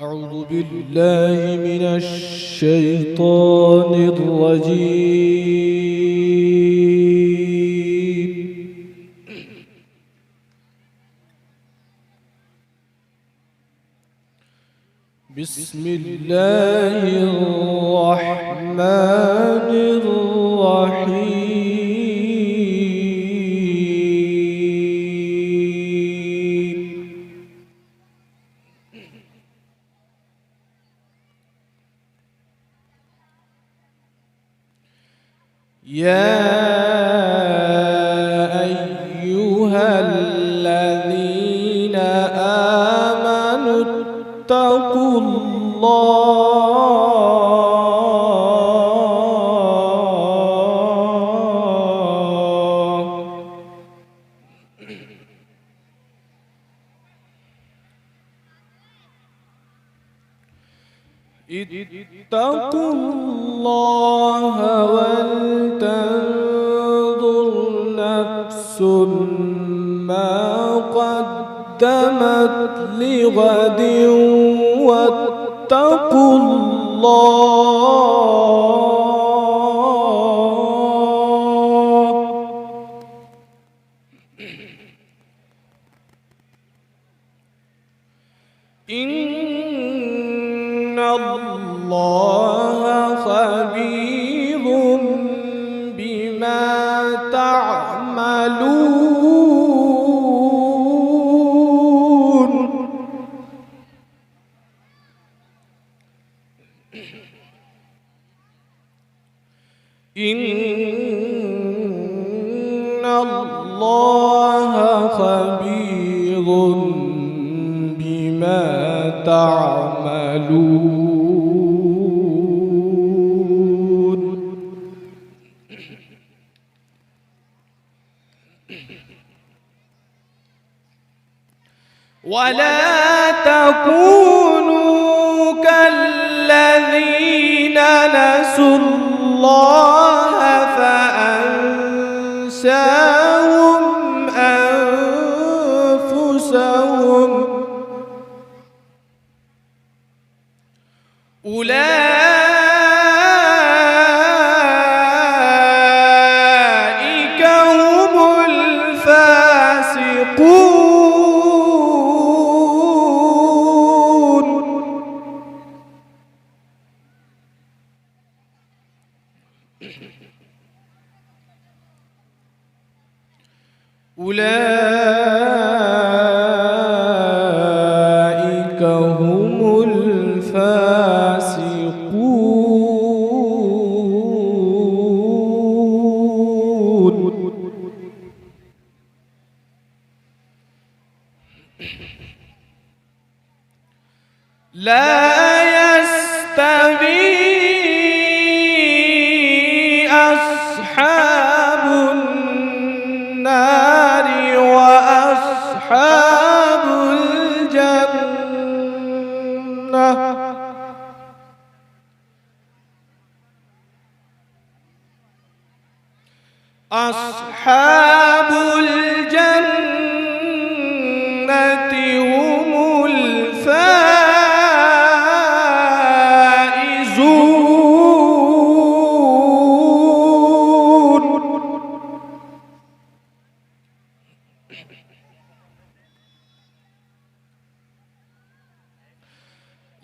أعوذ بالله من الشيطان الرجيم. بسم الله الرحمن الرحيم. يا أيها الذين آمنوا اتقوا اتقوا الله ولتنظر نفس ما قدمت لغد واتقوا الله إن الله خبير بما تعملون. إن الله خبير بما تعملون. ولا تكونوا كالذين نسوا الله فأنساهم أنفسهم أولئك هم الفاسقون. أولئك هم الفاسقون. لا يستوي أصحاب النار وأصحاب الجنة. أصحاب الجنة هم الفائزون.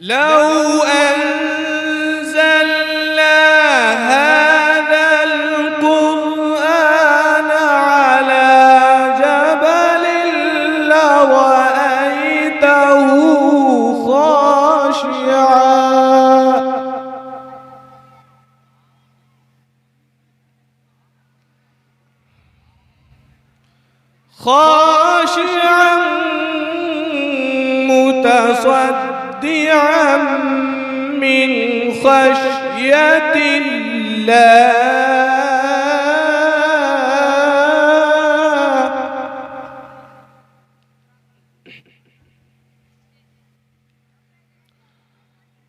لو أنزلنا هذا القرآن على جبل لرأيته خاشعا متصدعا من خشية الله.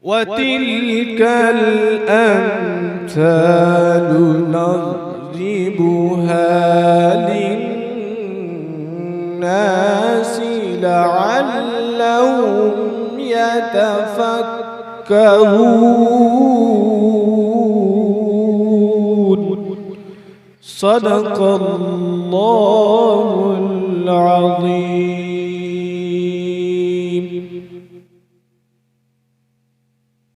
وتلك الأمثال نضربها للناس لعلهم يتفكرون صدق الله العظيم.